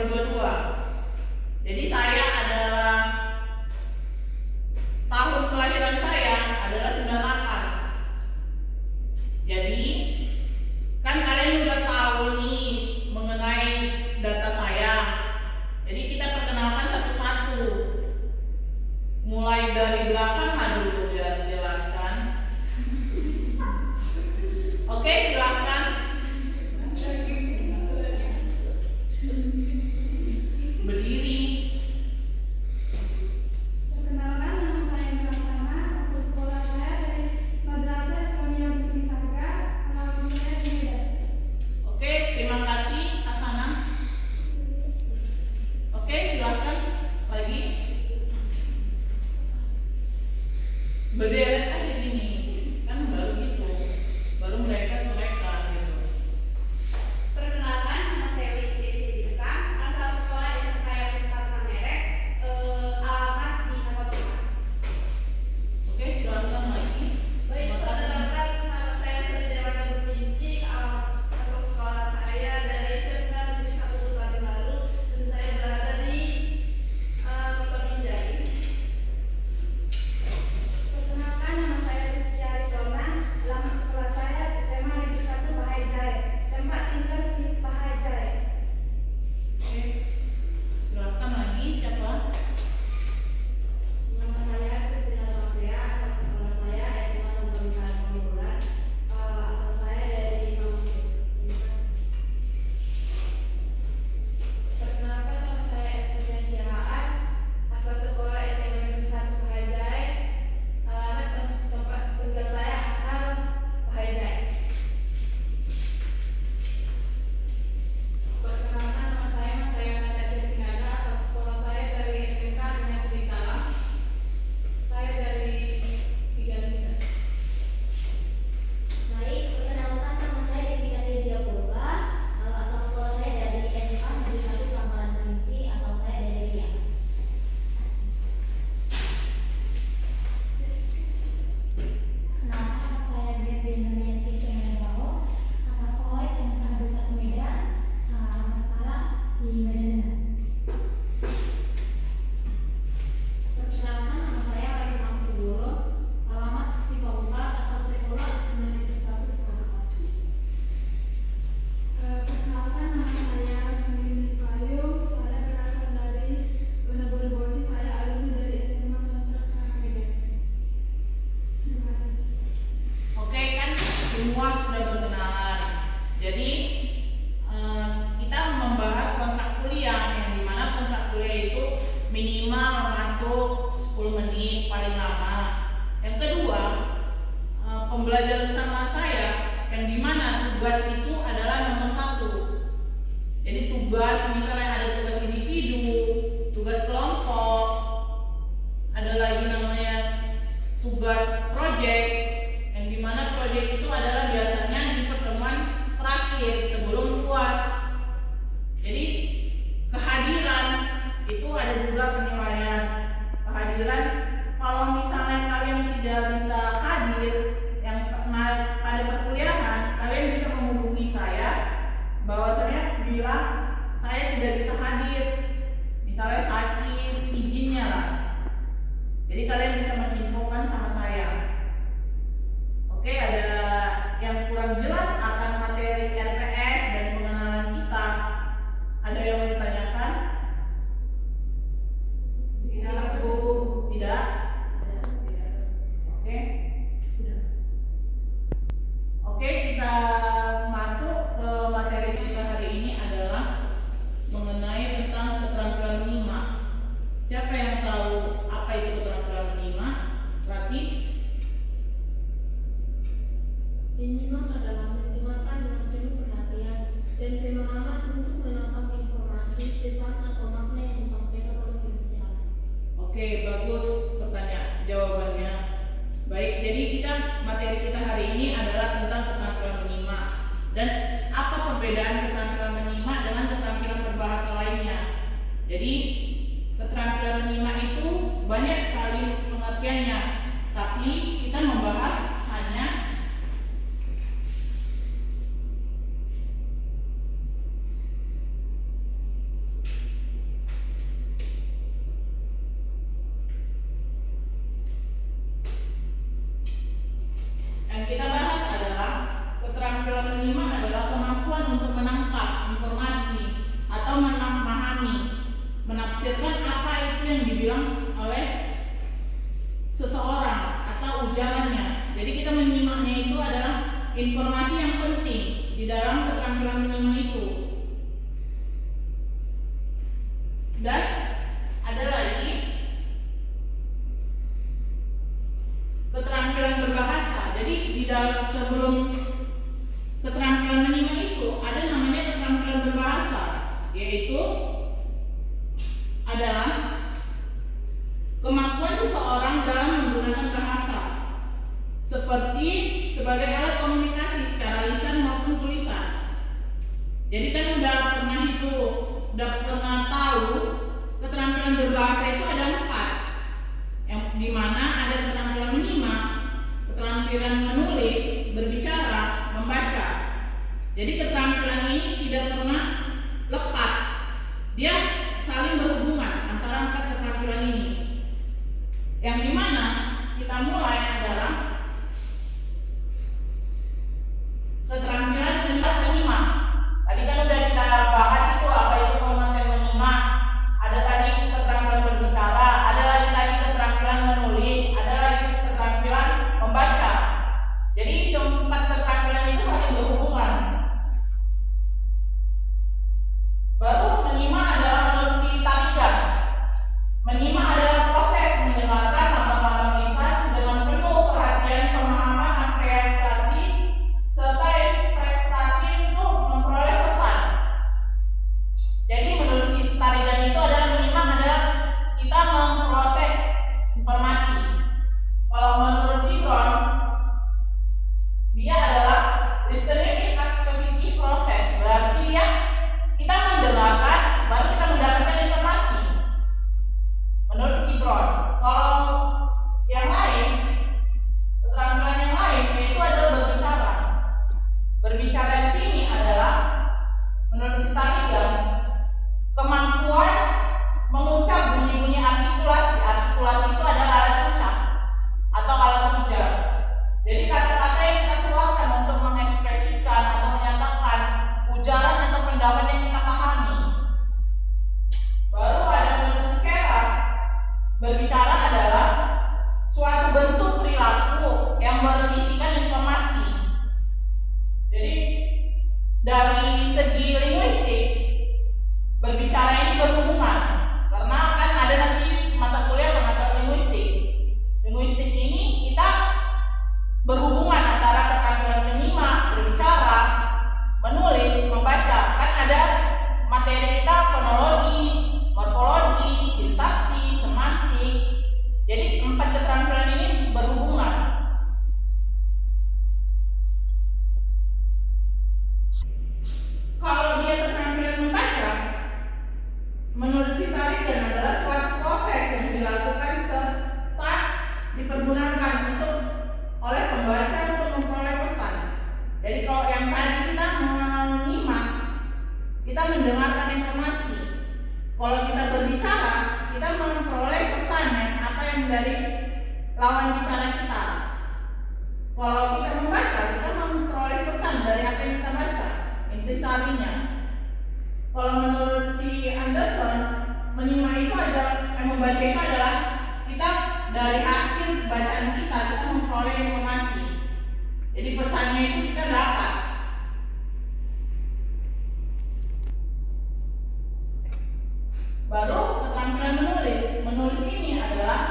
2022. Jadi saya adalah tahun kelahiran saya adalah 98. Jadi kan kalian udah tahu nih mengenai data saya. Jadi kita perkenalkan satu-satu. Mulai dari belakang dulu biar jelaskan. Oke, silakan. Berdiri. Perkenalkan, nama saya Prasanna, asal sekolah saya dari Madrasah Islamiyah Bukit Sangga, alamat saya di Medan. Oke, terima kasih Hasanah. Oke, silakan lagi. Berderet aja gini, kan baru gitu, baru mereka gitu. Perkenalkan, nama saya Widi Desy, asal sekolah SMK Pukat Mangerek, alamat di Kota. Oke, silakan lagi. Baik, perkenalkan, nama saya Sederhana Berpinci, asal sekolah saya dari SMK Negeri 1 Pukat Baru, dan saya berada di Kota Binjai. Perkenalkan, nama saya Rizky Arizona, alamat sekolah saya SMA Negeri 1 Bahai Jaya, tempat tinggal si Bahai Jaya. Oke, silakan lagi siapa? Nama saya Kristina Sofia, asal sekolah saya SMA Santa Mitra Pemuruan, asal saya dari Samosir. Terima kasih. Perkenalkan, nama saya Edwina Sihaan, asal sekolah SMA Negeri 1 Bahajai, alamat tempat tinggal saya asal Bahajai. Perkenalkan, nama saya Natasha Singgana, asal sekolah saya dari SMK Negeri Serdikalang. Saya dari Tiga. Baik, perkenalkan nama saya Devika Kezia Purba, asal sekolah saya dari SMA Negeri 1 Pangkalan Kerinci, asal saya dari Riau. Perkenalkan nama saya Devi Nuriansi Cengengbaho, asal sekolah SMK Negeri 1 Medan, alamat sekarang di Medan. Perkenalkan, nama saya Ayu Mangkuburo, alamat Sipauta, asal sekolah SMA Negeri 1 Semarang. Perkenalkan, nama saya Rasmini Payung, saya berasal dari Negeri Bosi, saya alumni dari SMA Swasta Kesana Medan. Terima kasih. Oke, kan semua sudah berkenalan. Jadi kita membahas kontrak kuliah yang dimana kontrak kuliah itu minimal masuk 10 menit paling lama. Yang kedua, pembelajaran sama saya yang dimana tugas itu adalah nomor 1. Jadi tugas misalnya ada tugas individu, tugas kelompok, ada lagi namanya tugas project, yang dimana project itu adalah biasanya di pertemuan terakhir sebelum UAS. Jadi kehadiran itu ada juga penilaian kehadiran. Kalau misalnya kalian tidak bisa hadir yang pada perkuliahan, kalian bisa menghubungi saya bahwasanya bilang saya tidak bisa hadir, misalnya sakit, izinnya lah. Jadi kalian bisa menginfokan sama saya. Oke, ada yang kurang jelas akan materi RPS dan pengenalan kita? Ada yang mau ditanyakan? Tidak, Bu. Tidak? Oke. Oke, kita masuk ke materi kita hari ini adalah mengenai tentang keterampilan menyimak. Siapa yang tahu apa itu keterampilan menyimak? Rati? Menyimak adalah mendengarkan dengan penuh perhatian dan pemahaman untuk menangkap informasi, pesan atau makna yang disampaikan oleh pembicara. Oke, bagus jawabannya. Baik, jadi materi kita hari ini adalah tentang keterampilan menyimak dan apa perbedaan keterampilan menyimak dengan keterampilan berbahasa lainnya. Jadi keterampilan menyimak itu banyak sekali pengertiannya, tapi kita membahas hanya informasi yang penting di dalam keterampilan minimal itu. Dan ada lagi keterampilan berbahasa. Jadi di dalam sebelum keterampilan minimal itu ada namanya keterampilan berbahasa, yaitu adalah kemampuan seseorang dalam menggunakan bahasa seperti sebagai alat komunikasi secara lisan maupun tulisan. Jadi kan udah pernah tahu keterampilan berbahasa itu ada 4, yang dimana ada keterampilan menyimak, keterampilan menulis, berbicara, membaca. Jadi keterampilan ini tidak pernah lepas, dia saling berhubungan antara 4 keterampilan ini. Yang dimana kita mulai adalah keterampilan tentang menyimak. Tadi kan udah kita bahas itu apa itu pengertian menyimak. Ada tadi keterampilan berbicara, ada lagi tadi keterampilan menulis, ada lagi keterampilan membaca. Jadi sempat keterampilan itu saling berhubungan. Baru menyimak adalah menurut si Taliga. Menyimak adalah proses mendengarkan lambang-lambang lisan dengan penuh perhatian, pemahaman, apresiasi, serta prestasi untuk memperoleh pesan. Jadi menurut si Taligan itu adalah menyimak adalah kita memproses informasi. Kalau menurut si Brown, dia adalah listening activity process. Berarti dia kita mendengarkan baru kita mendapatkan informasi. Menurut si Brown. Kalau yang lain, keterampilan yang lain yaitu adalah berbicara. Berbicara di sini adalah menurut si Taligan kemampuan mengucap bunyi-bunyi artikulasi. Artikulasi itu adalah alat ucap atau alat ujar. Jadi kata-kata yang kita keluarkan untuk mengekspresikan atau menyatakan ujaran atau pendapat yang kita pahami. Baru ada menurut Skera, berbicara adalah suatu bentuk perilaku yang berisikan informasi. Jadi dari segi linguistik, berbicara ini berhubungan karena kan ada nanti mata kuliah mengajar linguistik. Linguistik ini kita berhubungan antara keterampilan menyimak, berbicara, menulis, membaca. Kan ada materi kita fonologi, morfologi, sintaksi, semantik. Jadi 4 keterampilan ini berhubungan. Kalau dia keterampilan membaca, menurut si Taligan adalah suatu proses yang dilakukan serta dipergunakan oleh pembaca untuk memperoleh pesan. Jadi kalau yang tadi kita menyimak, kita mendengarkan informasi. Kalau kita berbicara, kita memperoleh pesan apa yang dari lawan bicara kita. Kalau kita membaca, kita memperoleh pesan dari apa yang kita baca, intisarinya. Kalau menurut si Anderson, menyimak itu membaca itu adalah kita dari hasil bacaan kita memperoleh informasi. Jadi pesannya itu kita dapat. Baru keterampilan menulis. Menulis ini adalah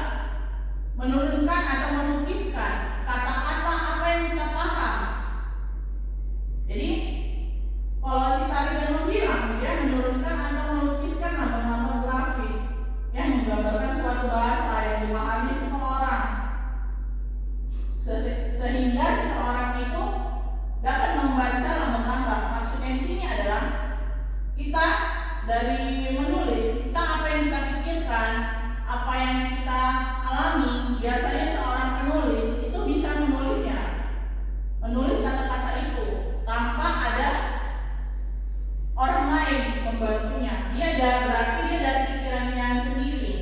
menurunkan atau melukiskan kata-kata apa yang kita paham. Jadi kalau si Taligan bilang dia menurunkan atau melukiskan lambang-lambang grafis yang menggambarkan suatu bahasa yang dipahami seseorang, sehingga seseorang itu dapat membaca lambang-lambang. Maksudnya di sini adalah kita dari menulis, kita apa yang kita pikirkan, apa yang kita alami. Biasanya seorang penulis itu bisa menulis kata-kata itu tanpa ada orang lain membantunya. Berarti dia dari pikirannya sendiri.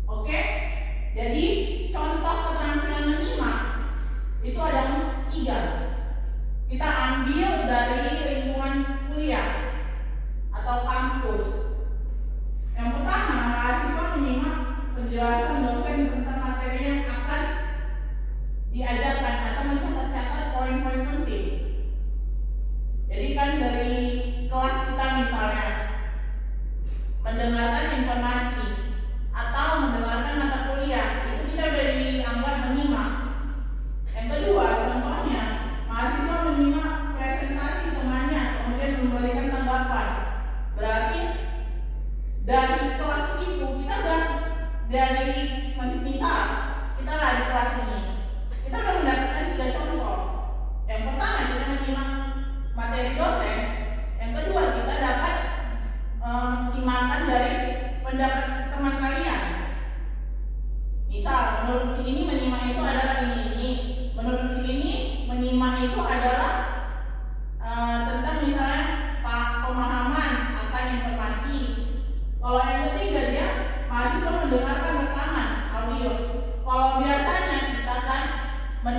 Oke? Jadi contoh keterampilan menyimak itu ada 3. Kita ambil dari lingkungan kuliah atau kampus.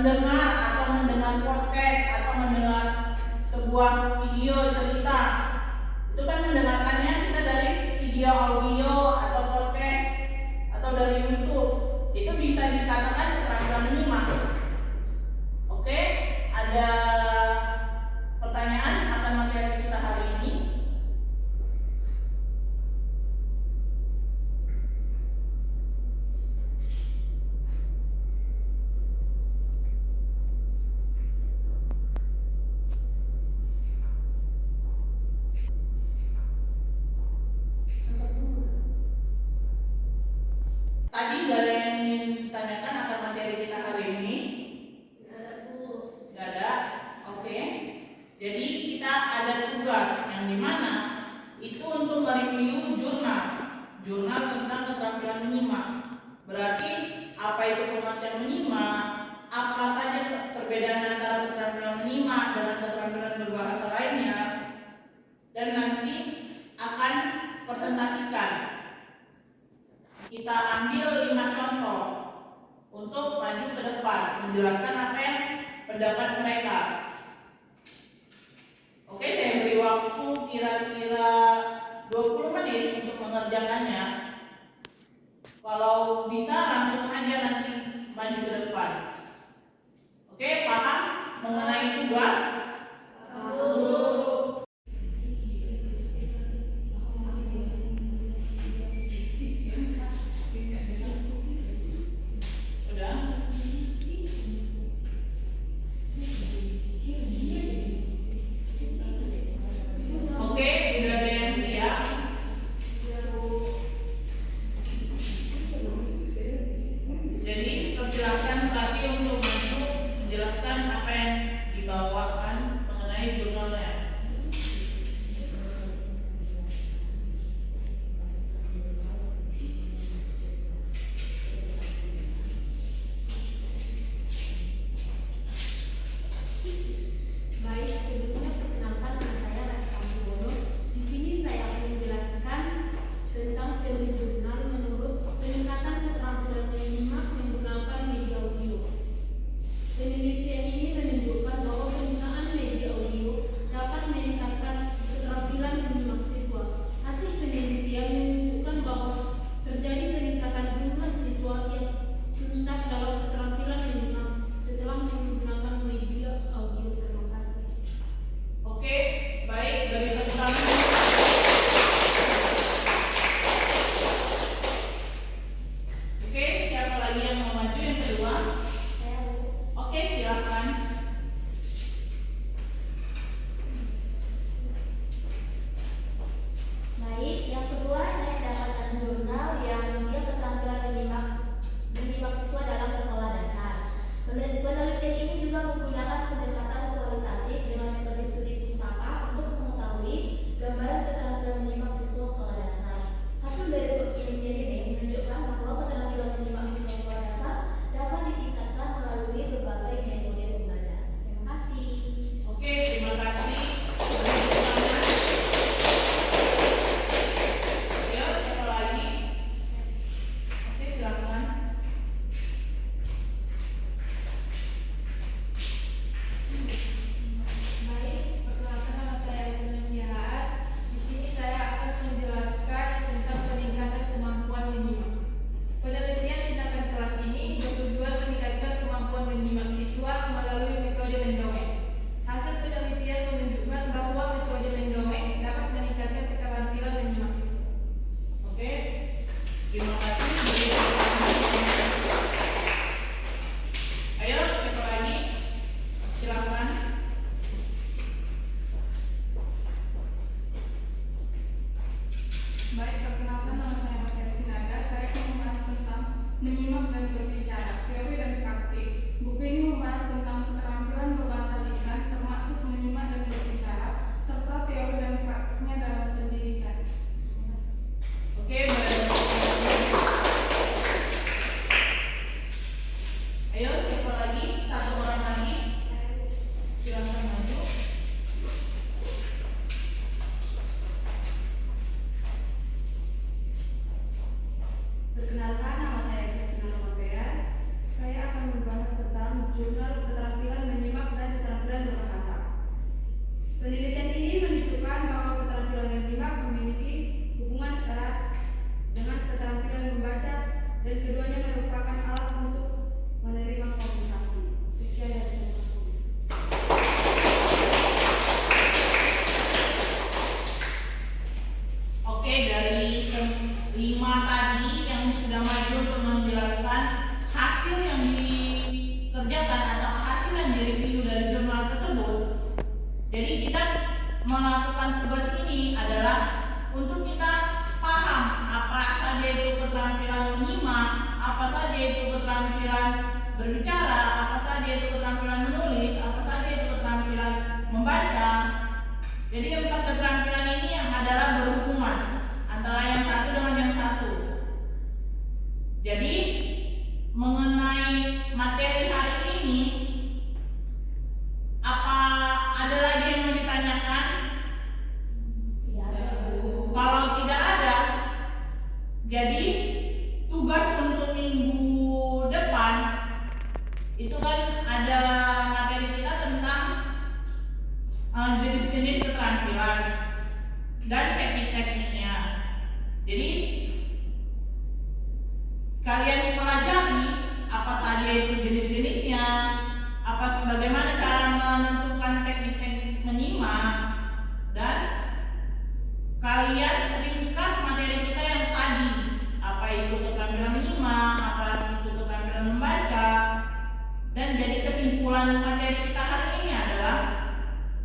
mendengar atau mendengar podcast atau mendengar sebuah video cerita. Itu kan mendengarkannya kita dari video audio atau podcast atau dari YouTube. Itu bisa dikatakan keterampilan menyimak. Oke, ada pertanyaan akan materi kita hari ini? Tadi nggak ada yang ingin ditanyakan akan materi kita hari ini? Nggak ada? Oke. Jadi kita ada tugas yang dimana itu untuk mereview jurnal tentang keterampilan menyimak. Berarti apa itu pengertian menyimak? Apa saja perbedaan antara keterampilan menyimak dengan keterampilan berbahasa lainnya? Dan nanti akan presentasikan. Kita ambil 5 contoh untuk maju ke depan menjelaskan apa yang pendapat mereka. Oke, saya beri waktu kira-kira 20 menit untuk mengerjakannya. Kalau bisa langsung aja nanti maju ke depan. Oke, paham mengenai tugas? Udah? Oke, udah ada yang siap? Jadi kita melakukan tugas ini adalah untuk kita paham apa saja itu keterampilan menyimak, apa saja itu keterampilan berbicara, apa saja itu keterampilan menulis, apa saja itu keterampilan membaca. Jadi 4 keterampilan ini adalah berhubungan antara yang satu dengan yang satu. Jadi mengenai materi hari ini, apa ada lagi yang mau ditanyakan? Kalau tidak ada, jadi tugas untuk minggu depan itu kan ada materi kita tentang jenis-jenis keterampilan dan teknik-tekniknya. Jadi kalian pelajari apa saja itu jenis-jenisnya, bagaimana cara menentukan teknik-teknik menyimak, dan kalian ringkas materi kita yang tadi, apa itu keterampilan menyimak, apa itu keterampilan membaca. Dan jadi kesimpulan materi kita hari ini adalah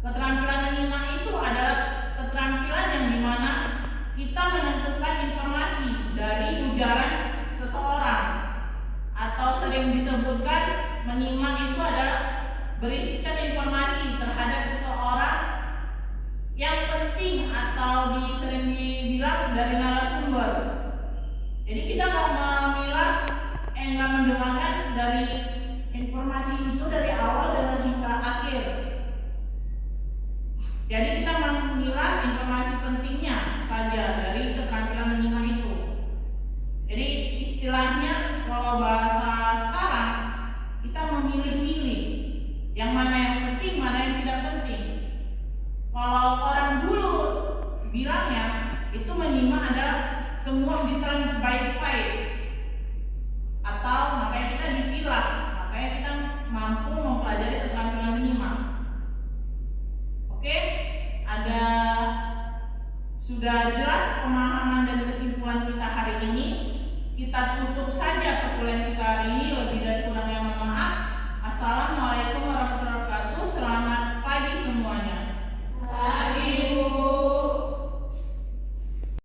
keterampilan menyimak itu adalah keterampilan yang dimana kita menentukan informasi dari ujaran seseorang, atau sering disebutkan menyimak itu adalah berisikan informasi terhadap seseorang yang penting atau sering dibilang dari narasumber. Jadi kita nggak mendengarkan dari informasi itu dari awal dan hingga akhir. Jadi kita memilah informasi pentingnya saja dari keterampilan menyimak itu. Jadi istilahnya kalau bahasa sekarang kita memilih-milih yang mana yang penting, mana yang tidak penting. Kalau orang dulu bilangnya itu menyimak adalah semua ditelan baik-baik, atau makanya kita dipilah, makanya kita mampu mempelajari keterampilan menyimak. Oke, sudah jelas pemahaman dan kesimpulan kita hari ini. Kita tutup saja perkuliahan kita